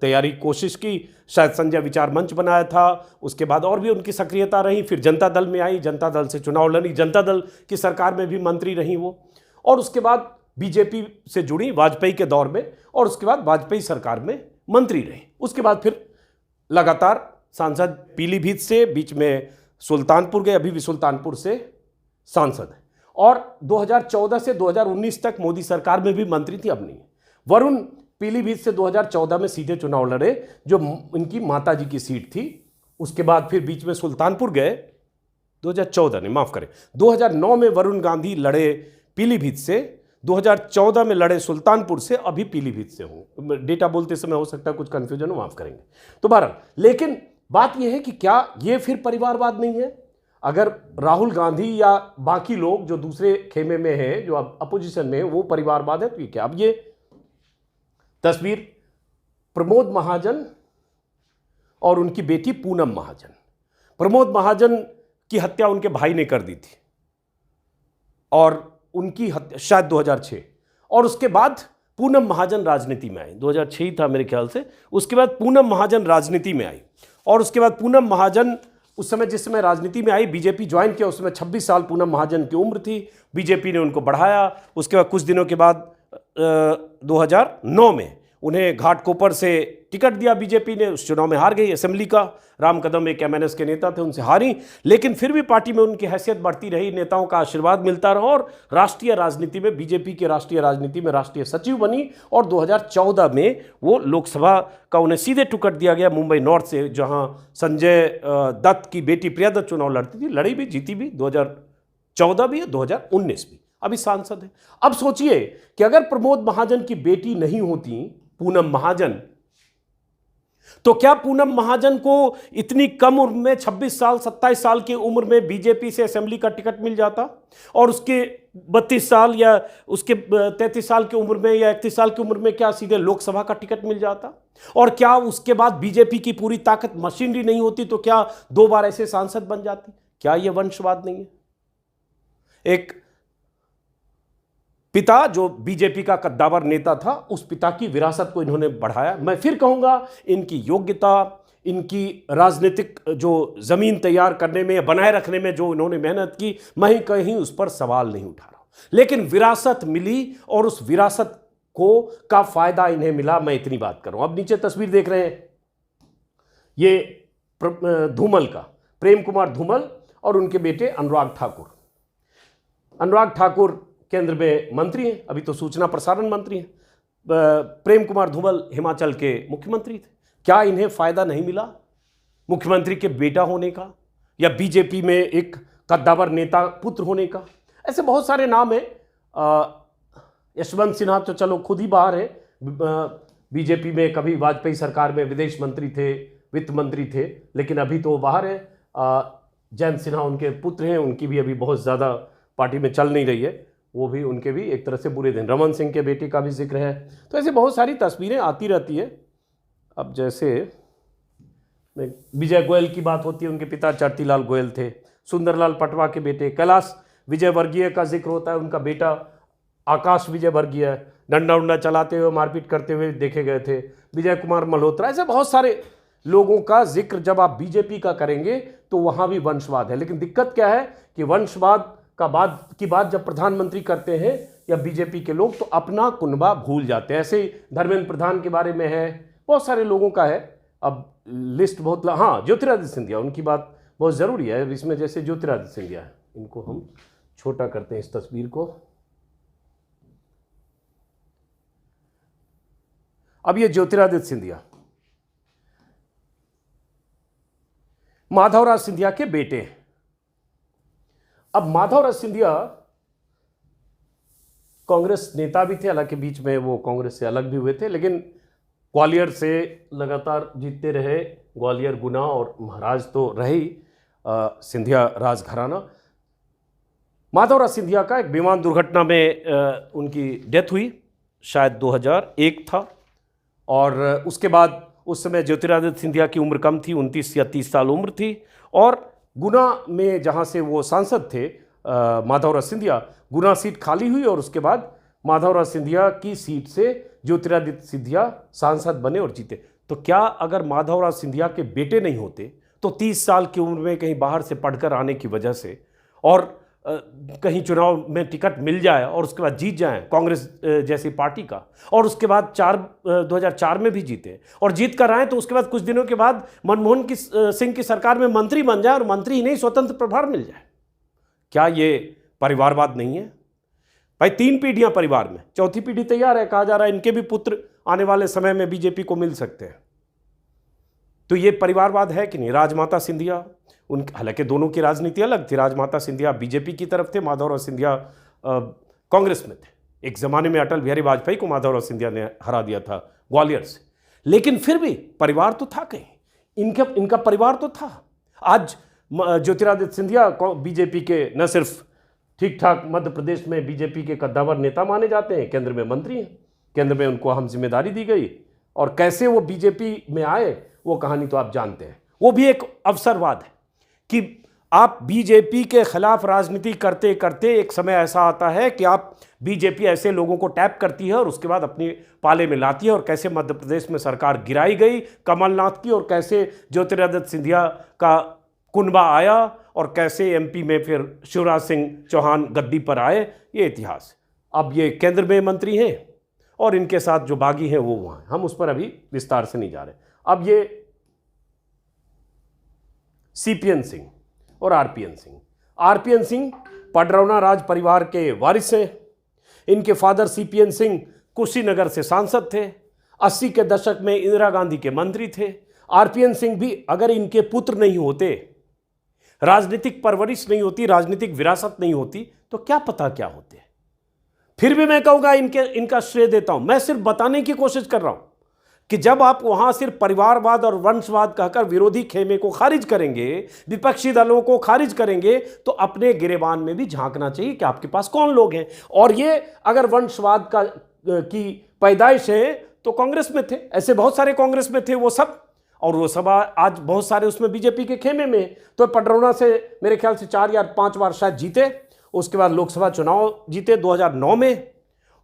तैयारी कोशिश की, शायद संजय विचार मंच बनाया था, उसके बाद और भी उनकी सक्रियता रही, फिर जनता दल में आई, जनता दल से चुनाव लड़ी, जनता दल की सरकार में भी मंत्री रही वो, और उसके बाद बीजेपी से जुड़ी वाजपेयी के दौर में, और उसके बाद वाजपेयी सरकार में मंत्री रही। उसके बाद फिर लगातार सांसद पीलीभीत से, बीच में सुल्तानपुर गए, अभी भी सुल्तानपुर से सांसद है, और 2014 से 2019 तक मोदी सरकार में भी मंत्री थी, अब नहीं। वरुण पीलीभीत से 2014 में सीधे चुनाव लड़े, जो इनकी माताजी की सीट थी। उसके बाद फिर बीच में सुल्तानपुर गए, 2014 नहीं, माफ करें, 2009 में वरुण गांधी लड़े पीलीभीत से, 2014 में लड़े सुल्तानपुर से, अभी पीलीभीत से हूं। डेटा बोलते समय हो सकता है कुछ कंफ्यूजन हो, माफ करेंगे। तो बहरहाल, लेकिन बात यह है कि क्या ये फिर परिवारवाद नहीं है? अगर राहुल गांधी या बाकी लोग जो दूसरे खेमे में हैं, जो अपोजिशन में हैं, वो परिवारवाद है, तो ये क्या? अब ये तस्वीर प्रमोद महाजन और उनकी बेटी पूनम महाजन। प्रमोद महाजन की हत्या उनके भाई ने कर दी थी, और उनकी हत्या शायद 2006, और उसके बाद पूनम महाजन राजनीति में आई, 2006 ही था मेरे ख्याल से। उसके बाद पूनम महाजन राजनीति में आई, और उसके बाद पूनम महाजन उस समय, जिस समय राजनीति में आई, बीजेपी ज्वाइन किया, उस समय 26 साल पूनम महाजन की उम्र थी। बीजेपी ने उनको बढ़ाया। उसके बाद कुछ दिनों के बाद 2009 में उन्हें घाटकोपर से टिकट दिया बीजेपी ने, उस चुनाव में हार गई असेंबली का। राम कदम एक एमएनएस के नेता थे, उनसे हारी, लेकिन फिर भी पार्टी में उनकी हैसियत बढ़ती रही, नेताओं का आशीर्वाद मिलता रहा, और राष्ट्रीय राजनीति में, बीजेपी की राष्ट्रीय राजनीति में राष्ट्रीय सचिव बनी, और 2014 में वो लोकसभा का उन्हें सीधे टिकट दिया गया मुंबई नॉर्थ से, जहां संजय दत्त की बेटी प्रिया दत्त चुनाव लड़ती थी, लड़ी भी, जीती भी, 2014 भी, 2019 भी, अभी सांसद है। अब सोचिए कि अगर प्रमोद महाजन की बेटी नहीं होती पूनम महाजन, तो क्या पूनम महाजन को इतनी कम उम्र में, 26 साल 27 साल की उम्र में बीजेपी से असेंबली का टिकट मिल जाता, और उसके 32 साल या उसके 33 साल की उम्र में या 31 साल की उम्र में क्या सीधे लोकसभा का टिकट मिल जाता? और क्या उसके बाद बीजेपी की पूरी ताकत मशीनरी नहीं होती, तो क्या 2 बार ऐसे सांसद बन जाती? क्या यह वंशवाद नहीं है? एक पिता जो बीजेपी का कद्दावर नेता था, उस पिता की विरासत को इन्होंने बढ़ाया। मैं फिर कहूंगा, इनकी योग्यता, इनकी राजनीतिक जो जमीन तैयार करने में, बनाए रखने में जो इन्होंने मेहनत की, मैं कहीं उस पर सवाल नहीं उठा रहा, लेकिन विरासत मिली और उस विरासत का फायदा इन्हें मिला, मैं इतनी बात कर रहा हूं। अब नीचे तस्वीर देख रहे हैं, ये धूमल का, प्रेम कुमार धूमल और उनके बेटे अनुराग ठाकुर। अनुराग ठाकुर केंद्र में मंत्री हैं, अभी तो सूचना प्रसारण मंत्री हैं। प्रेम कुमार धूमल हिमाचल के मुख्यमंत्री थे। क्या इन्हें फायदा नहीं मिला मुख्यमंत्री के बेटा होने का, या बीजेपी में एक कद्दावर नेता पुत्र होने का? ऐसे बहुत सारे नाम हैं। यशवंत सिन्हा तो चलो खुद ही बाहर है, बीजेपी में कभी वाजपेयी सरकार में विदेश मंत्री थे, वित्त मंत्री थे, लेकिन अभी तो वो बाहर है। जयंत सिन्हा उनके पुत्र हैं, उनकी भी अभी बहुत ज़्यादा पार्टी में चल नहीं रही है, वो भी उनके भी एक तरह से बुरे दिन। रमन सिंह के बेटे का भी जिक्र है। तो ऐसे बहुत सारी तस्वीरें आती रहती है। अब जैसे विजय गोयल की बात होती है, उनके पिता चरतीलाल गोयल थे। सुंदरलाल पटवा के बेटे कैलाश विजय वर्गीय का जिक्र होता है, उनका बेटा आकाश विजय वर्गीय डंडा उंडा चलाते हुए मारपीट करते हुए देखे गए थे। विजय कुमार मल्होत्रा, ऐसे बहुत सारे लोगों का जिक्र जब आप बीजेपी का करेंगे तो वहां भी वंशवाद है। लेकिन दिक्कत क्या है कि वंशवाद की बात जब प्रधानमंत्री करते हैं या बीजेपी के लोग, तो अपना कुनबा भूल जाते हैं। ऐसे ही धर्मेंद्र प्रधान के बारे में है, बहुत सारे लोगों का है। अब लिस्ट बहुत हाँ, ज्योतिरादित्य सिंधिया, उनकी बात बहुत ज़रूरी है इसमें। जैसे ज्योतिरादित्य सिंधिया है, इनको हम छोटा करते हैं इस तस्वीर को। अब ये ज्योतिरादित्य सिंधिया माधवराज सिंधिया के बेटे हैं। अब माधवराज सिंधिया कांग्रेस नेता भी थे, हालांकि बीच में वो कांग्रेस से अलग भी हुए थे, लेकिन ग्वालियर से लगातार जीतते रहे। ग्वालियर, गुना और महाराज तो रहे ही सिंधिया राजघराना। माधवराज सिंधिया का एक विमान दुर्घटना में उनकी डेथ हुई, शायद 2001 था। और उसके बाद उस समय ज्योतिरादित्य सिंधिया की उम्र कम थी, 29 या 30 साल उम्र थी। और गुना में जहाँ से वो सांसद थे माधवराज सिंधिया, गुना सीट खाली हुई और उसके बाद माधवराज सिंधिया की सीट से ज्योतिरादित्य सिंधिया सांसद बने और जीते। तो क्या अगर माधवराज सिंधिया के बेटे नहीं होते तो 30 साल की उम्र में कहीं बाहर से पढ़कर आने की वजह से और कहीं चुनाव में टिकट मिल जाए और उसके बाद जीत जाएं कांग्रेस जैसी पार्टी का, और उसके बाद 2004 में भी जीते और जीत कर आए, तो उसके बाद कुछ दिनों के बाद मनमोहन सिंह की सरकार में मंत्री बन जाए और मंत्री ही नहीं स्वतंत्र प्रभार मिल जाए, क्या ये परिवारवाद नहीं है? भाई 3 पीढ़ियां परिवार में, चौथी पीढ़ी तैयार है, कहा जा रहा है इनके भी पुत्र आने वाले समय में बीजेपी को मिल सकते हैं। तो ये परिवारवाद है कि नहीं? राजमाता सिंधिया, हालांकि दोनों की राजनीति अलग थी। राजमाता सिंधिया बीजेपी की तरफ थे, माधवराव सिंधिया कांग्रेस में थे। एक जमाने में अटल बिहारी वाजपेयी को माधवराव सिंधिया ने हरा दिया था ग्वालियर से, लेकिन फिर भी परिवार तो था कहीं, इनका परिवार तो था। आज ज्योतिरादित्य सिंधिया बीजेपी के न सिर्फ ठीक ठाक मध्य प्रदेश में बीजेपी के कद्दावर नेता माने जाते हैं, केंद्र में मंत्री हैं, केंद्र में उनको अहम जिम्मेदारी दी गई। और कैसे वो बीजेपी में आए वो कहानी तो आप जानते हैं। वो भी एक अवसरवाद है कि आप बीजेपी के खिलाफ राजनीति करते करते एक समय ऐसा आता है कि आप बीजेपी ऐसे लोगों को टैप करती है और उसके बाद अपनी पाले में लाती है। और कैसे मध्य प्रदेश में सरकार गिराई गई कमलनाथ की, और कैसे ज्योतिरादित्य सिंधिया का कुनबा आया, और कैसे एमपी में फिर शिवराज सिंह चौहान गद्दी पर आए, ये इतिहास। अब ये केंद्र में मंत्री हैं और इनके साथ जो बागी हैं वो वहाँ हैं, हम उस पर अभी विस्तार से नहीं जा रहे। अब ये सीपीएन सिंह और आरपीएन सिंह। आरपीएन सिंह पडरौना राज परिवार के वारिस हैं। इनके फादर सीपीएन सिंह कुशीनगर से सांसद थे, 80 के दशक में इंदिरा गांधी के मंत्री थे। आरपीएन सिंह भी अगर इनके पुत्र नहीं होते, राजनीतिक परवरिश नहीं होती, राजनीतिक विरासत नहीं होती, तो क्या पता क्या होते। फिर भी मैं कहूँगा इनका श्रेय देता हूँ। मैं सिर्फ बताने की कोशिश कर रहा हूँ कि जब आप वहाँ सिर्फ परिवारवाद और वंशवाद कहकर विरोधी खेमे को खारिज करेंगे, विपक्षी दलों को खारिज करेंगे, तो अपने गिरेबान में भी झांकना चाहिए कि आपके पास कौन लोग हैं। और ये अगर वंशवाद की पैदाइश है तो कांग्रेस में थे, ऐसे बहुत सारे कांग्रेस में थे वो सब, और वो सब आज बहुत सारे उसमें बीजेपी के खेमे में। तो पडरौना से मेरे ख्याल से 4 या 5 बार शायद जीते। उसके बाद लोकसभा चुनाव जीते 2009 में,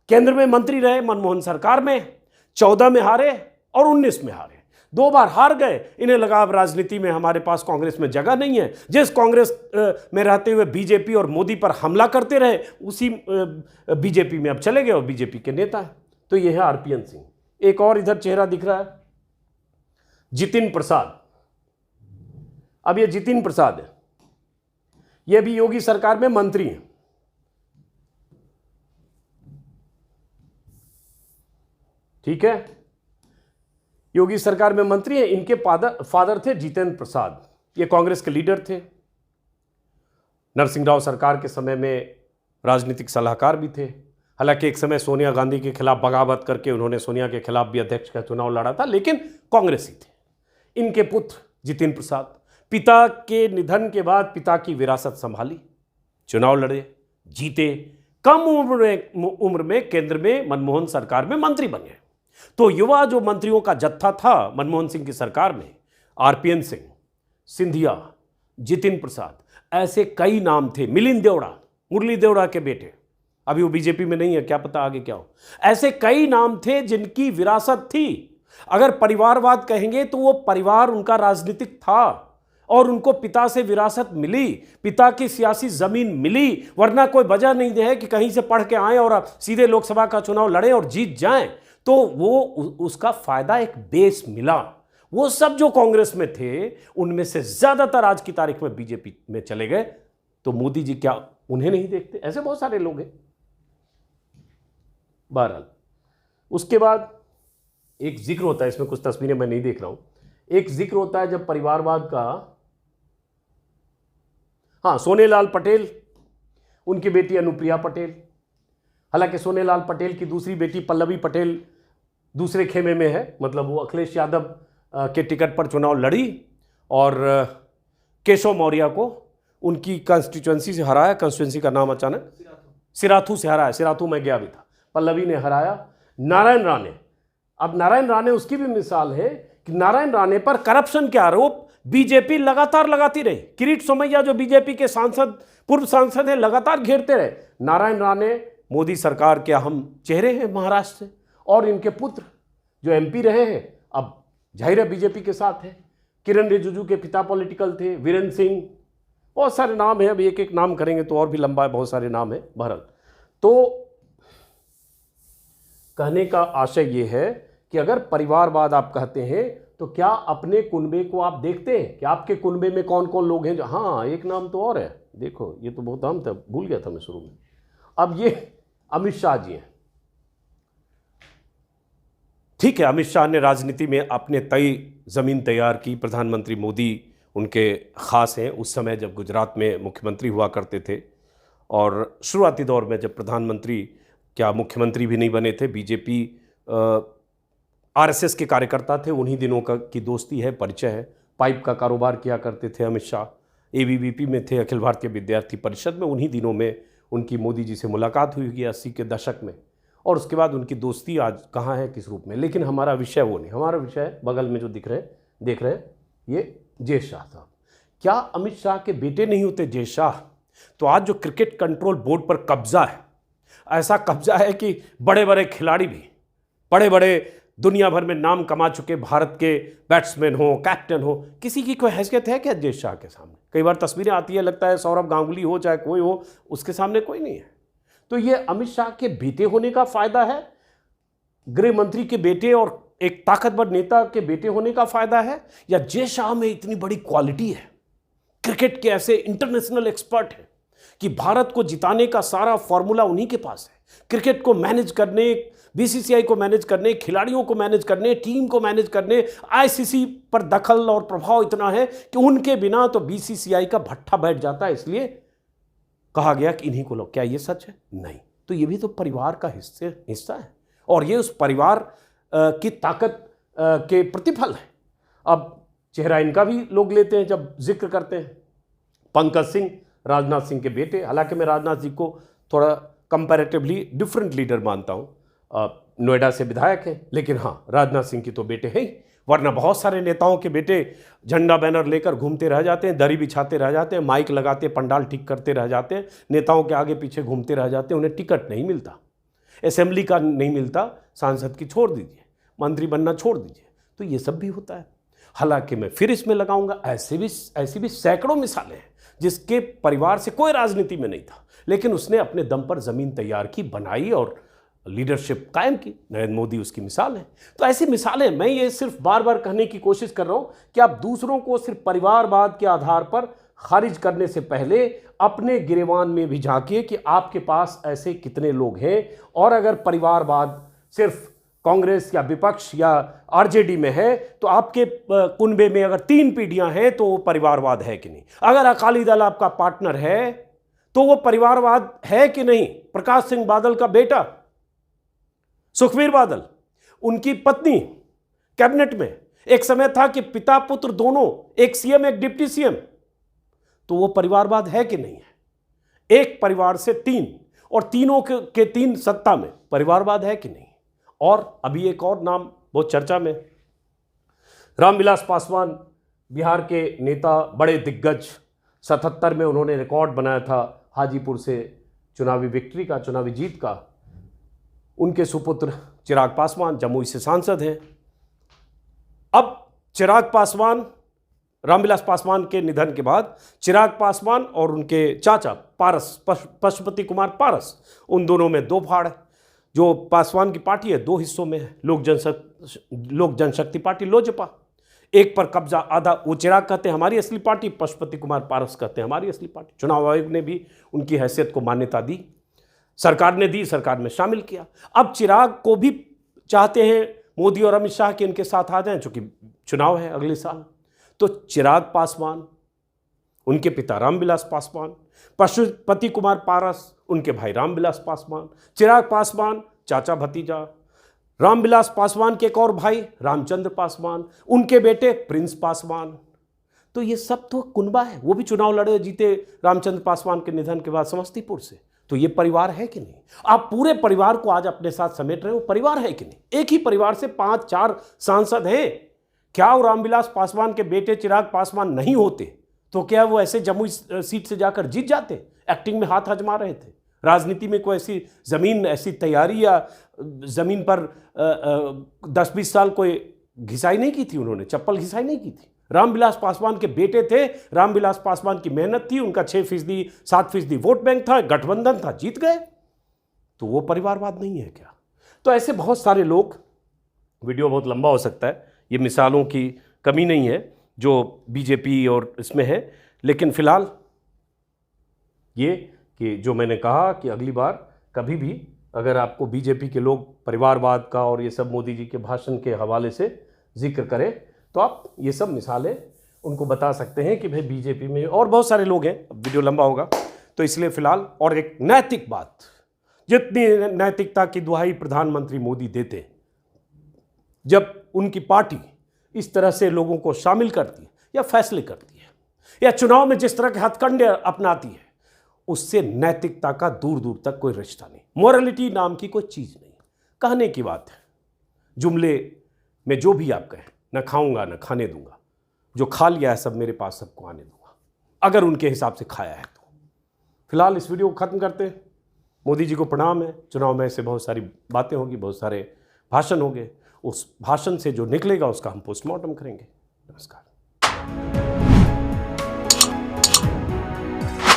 केंद्र में मंत्री रहे मनमोहन सरकार में, 14 में हारे और 19 में हारे, 2 बार हार गए। इन्हें लगा अब राजनीति में हमारे पास कांग्रेस में जगह नहीं है। जिस कांग्रेस में रहते हुए बीजेपी और मोदी पर हमला करते रहे, उसी बीजेपी में अब चले गए और बीजेपी के नेता हैं। तो ये है आरपीएन सिंह। एक और इधर चेहरा दिख रहा है, जितिन प्रसाद। अब ये जितिन प्रसाद है, ये भी योगी सरकार में मंत्री हैं। ठीक है, योगी सरकार में मंत्री हैं। इनके फादर थे जितेंद्र प्रसाद, ये कांग्रेस के लीडर थे। नरसिंह राव सरकार के समय में राजनीतिक सलाहकार भी थे। हालांकि एक समय सोनिया गांधी के खिलाफ बगावत करके उन्होंने सोनिया के खिलाफ भी अध्यक्ष का चुनाव लड़ा था, लेकिन कांग्रेसी थे। इनके पुत्र जितिन प्रसाद पिता के निधन के बाद पिता की विरासत संभाली, चुनाव लड़े, जीते, कम उम्र में केंद्र में मनमोहन सरकार में मंत्री बन गए। तो युवा जो मंत्रियों का जत्था था मनमोहन सिंह की सरकार में, आरपीएन सिंह, सिंधिया, जितिन प्रसाद, ऐसे कई नाम थे, मिलिंद देवड़ा, मुरली देवड़ा के बेटे, अभी वो बीजेपी में नहीं है, क्या पता आगे क्या हो। ऐसे कई नाम थे जिनकी विरासत थी। अगर परिवारवाद कहेंगे तो वो परिवार उनका राजनीतिक था और उनको पिता से विरासत मिली, पिता की सियासी जमीन मिली, वरना कोई वजह नहीं है कि कहीं से पढ़ के आए और सीधे लोकसभा का चुनाव लड़े और जीत जाएं। तो वो उसका फायदा एक बेस मिला। वो सब जो कांग्रेस में थे उनमें से ज्यादातर आज की तारीख में बीजेपी में चले गए। तो मोदी जी क्या उन्हें नहीं देखते? ऐसे बहुत सारे लोग हैं। बहरहाल उसके बाद एक जिक्र होता है, इसमें कुछ तस्वीरें मैं नहीं देख रहा हूं, एक जिक्र होता है जब परिवारवाद का, हाँ, सोनेलाल पटेल, उनकी बेटी अनुप्रिया पटेल, हालांकि सोनेलाल पटेल की दूसरी बेटी पल्लवी पटेल दूसरे खेमे में है, मतलब वो अखिलेश यादव के टिकट पर चुनाव लड़ी और केशव मौर्य को उनकी कंस्टिट्यूएंसी से हराया। कंस्टिट्यूएंसी का नाम अचानक सिराथू से हराया, सिराथू में गया भी था। पल्लवी ने हराया नारायण राणे। अब नारायण राणे उसकी भी मिसाल है कि नारायण राणे पर करप्शन के आरोप बीजेपी लगातार लगाती रही। किरीट सोमैया जो बीजेपी के सांसद, पूर्व सांसद हैं, लगातार घेरते रहे। नारायण राणे मोदी सरकार के अहम चेहरे हैं महाराष्ट्र से, और इनके पुत्र जो एमपी रहे हैं अब जाहिर है बीजेपी के साथ है। किरण रिजिजू के पिता पॉलिटिकल थे, वीरेंद्र सिंह, बहुत सारे नाम हैं। अब एक एक नाम करेंगे तो और भी लंबा है, बहुत सारे नाम है। बहरहाल तो कहने का आशय ये है कि अगर परिवारवाद आप कहते हैं तो क्या अपने कुनबे को आप देखते हैं कि आपके कुनबे में कौन कौन लोग हैं जो, हाँ एक नाम तो और है, देखो ये तो बहुत आम था, भूल गया था मैं शुरू में। अब ये अमित शाह जी हैं। ठीक है, अमित शाह ने राजनीति में अपने तय जमीन तैयार की। प्रधानमंत्री मोदी उनके खास हैं उस समय जब गुजरात में मुख्यमंत्री हुआ करते थे, और शुरुआती दौर में जब प्रधानमंत्री क्या मुख्यमंत्री भी नहीं बने थे, बीजेपी आरएसएस के कार्यकर्ता थे, उन्हीं दिनों की दोस्ती है, परिचय है। पाइप का कारोबार किया करते थे अमित शाह, एबीवीपी में थे, अखिल भारतीय विद्यार्थी परिषद में। उन्हीं दिनों में उनकी मोदी जी से मुलाकात हुई होगी 80 के दशक में, और उसके बाद उनकी दोस्ती आज कहाँ है, किस रूप में। लेकिन हमारा विषय वो नहीं, हमारा विषय बगल में जो देख रहे हैं ये जय शाह साहब। क्या अमित शाह के बेटे नहीं होते जय शाह? तो आज जो क्रिकेट कंट्रोल बोर्ड पर कब्जा है, ऐसा कब्जा है कि बड़े बड़े खिलाड़ी भी, बड़े बड़े दुनिया भर में नाम कमा चुके भारत के बैट्समैन हो, कैप्टन हो, किसी की कोई हैसियत है क्या जय शाह के सामने? कई बार तस्वीरें आती है, लगता है सौरभ गांगुली हो चाहे कोई हो, उसके सामने कोई नहीं है। तो ये अमित शाह के बेटे होने का फायदा है, गृह मंत्री के बेटे और एक ताकतवर नेता के बेटे होने का फायदा है, या जय शाह में इतनी बड़ी क्वालिटी है, क्रिकेट के ऐसे इंटरनेशनल एक्सपर्ट हैं कि भारत को जिताने का सारा फॉर्मूला उन्हीं के पास है। क्रिकेट को मैनेज करने, बीसीसीआई को मैनेज करने, खिलाड़ियों को मैनेज करने, टीम को मैनेज करने, आईसीसी पर दखल और प्रभाव इतना है कि उनके बिना तो बीसीसीआई का भट्ठा बैठ जाता है। इसलिए कहा गया कि इन्हीं को लो। क्या ये सच है? नहीं। तो ये भी तो परिवार का हिस्सा है, और ये उस परिवार की ताकत के प्रतिफल है। अब चेहरा इनका भी लोग लेते हैं जब जिक्र करते हैं। पंकज सिंह, राजनाथ सिंह के बेटे। हालांकि मैं राजनाथ जी को थोड़ा कंपैरेटिवली डिफरेंट लीडर मानता हूं, नोएडा से विधायक हैं, लेकिन हाँ राजनाथ सिंह की तो बेटे हैं ही। वरना बहुत सारे नेताओं के बेटे झंडा बैनर लेकर घूमते रह जाते हैं, दरी बिछाते रह जाते हैं, माइक लगाते, पंडाल ठीक करते रह जाते हैं, नेताओं के आगे पीछे घूमते रह जाते हैं। उन्हें टिकट नहीं मिलता, असेंबली का नहीं मिलता, सांसद की छोड़ दीजिए, मंत्री बनना छोड़ दीजिए। तो ये सब भी होता है। हालांकि मैं फिर इसमें लगाऊंगा, ऐसी भी सैकड़ों मिसालें हैं जिसके परिवार से कोई राजनीति में नहीं था, लेकिन उसने अपने दम पर जमीन तैयार की, बनाई और लीडरशिप कायम की। नरेंद्र मोदी उसकी मिसाल है। तो ऐसी मिसालें, मैं ये सिर्फ बार बार कहने की कोशिश कर रहा हूं कि आप दूसरों को सिर्फ परिवारवाद के आधार पर खारिज करने से पहले अपने गिरेबान में भी झांकिए कि आपके पास ऐसे कितने लोग हैं, और अगर परिवारवाद सिर्फ कांग्रेस या विपक्ष या आरजेडी में है तो आपके कुनबे में अगर 3 पीढ़ियां हैं तो वो परिवारवाद है कि नहीं। अगर अकाली दल आपका पार्टनर है तो वो परिवारवाद है कि नहीं। प्रकाश सिंह बादल का बेटा सुखबीर बादल, उनकी पत्नी कैबिनेट में, एक समय था कि पिता पुत्र दोनों, एक सीएम एक डिप्टी सीएम। तो वो परिवारवाद है कि नहीं है? एक परिवार से तीन और तीनों के तीन सत्ता में, परिवारवाद है कि नहीं? और अभी एक और नाम बहुत चर्चा में, रामविलास पासवान, बिहार के नेता, बड़े दिग्गज। 77 में उन्होंने रिकॉर्ड बनाया था हाजीपुर से चुनावी विक्ट्री का, चुनावी जीत का। उनके सुपुत्र चिराग पासवान जमुई से सांसद हैं। अब चिराग पासवान, रामविलास पासवान के निधन के बाद चिराग पासवान और उनके चाचा पारस, पशुपति कुमार पारस, उन दोनों में दो फाड़ है। जो पासवान की पार्टी है दो हिस्सों में है, लोक जनशक्ति पार्टी लोजपा, एक पर कब्जा आधा। वो चिराग कहते हैं हमारी असली पार्टी, पशुपति कुमार पारस कहते हैं हमारी असली पार्टी। चुनाव आयोग ने भी उनकी हैसियत को मान्यता दी, सरकार ने दी, सरकार में शामिल किया। अब चिराग को भी चाहते हैं मोदी और अमित शाह के इनके साथ आ जाएं, चूंकि चुनाव है अगले साल। तो चिराग पासवान, उनके पिता रामविलास पासवान, पशुपति कुमार पारस, उनके भाई रामविलास पासवान, चिराग पासवान चाचा भतीजा, रामविलास पासवान के एक और भाई रामचंद्र पासवान, उनके बेटे प्रिंस पासवान। तो ये सब तो कुनबा है। वो भी चुनाव लड़े जीते रामचंद्र पासवान के निधन के बाद समस्तीपुर से। तो ये परिवार है कि नहीं? आप पूरे परिवार को आज अपने साथ समेट रहे हो, परिवार है कि नहीं? एक ही परिवार से 5-4 सांसद हैं। क्या वो रामविलास पासवान के बेटे चिराग पासवान नहीं होते तो क्या वो ऐसे जमुई सीट से जाकर जीत जाते? एक्टिंग में हाथ आजमा रहे थे। राजनीति में कोई ऐसी जमीन, ऐसी तैयारी या जमीन पर 10-20 साल कोई घिसाई नहीं की थी उन्होंने, चप्पल घिसाई नहीं की थी। रामविलास पासवान के बेटे थे, रामविलास पासवान की मेहनत थी, उनका 6%, 7% वोट बैंक था, गठबंधन था, जीत गए। तो वो परिवारवाद नहीं है क्या? तो ऐसे बहुत सारे लोग, वीडियो बहुत लंबा हो सकता है, ये मिसालों की कमी नहीं है जो बीजेपी और इसमें है, लेकिन फिलहाल ये कि जो मैंने कहा कि अगली बार कभी भी अगर आपको बीजेपी के लोग परिवारवाद का और ये सब मोदी जी के भाषण के हवाले से जिक्र करें तो आप ये सब मिसालें उनको बता सकते हैं कि भाई बीजेपी में और बहुत सारे लोग हैं। अब वीडियो लंबा होगा तो इसलिए फिलहाल, और एक नैतिक बात, जितनी नैतिकता की दुहाई प्रधानमंत्री मोदी देते, जब उनकी पार्टी इस तरह से लोगों को शामिल करती है या फैसले करती है या चुनाव में जिस तरह के हथकंडे अपनाती है, उससे नैतिकता का दूर दूर तक कोई रिश्ता नहीं। मोरालिटी नाम की कोई चीज़ नहीं। कहने की बात है, जुमले में जो भी आप कहें, न खाऊंगा न खाने दूंगा, जो खा लिया है सब मेरे पास सबको आने दूंगा, अगर उनके हिसाब से खाया है तो। फिलहाल इस वीडियो को ख़त्म करते हैं। मोदी जी को प्रणाम है। चुनाव में ऐसे बहुत सारी बातें होगी, बहुत सारे भाषण होंगे, उस भाषण से जो निकलेगा उसका हम पोस्टमार्टम करेंगे। नमस्कार।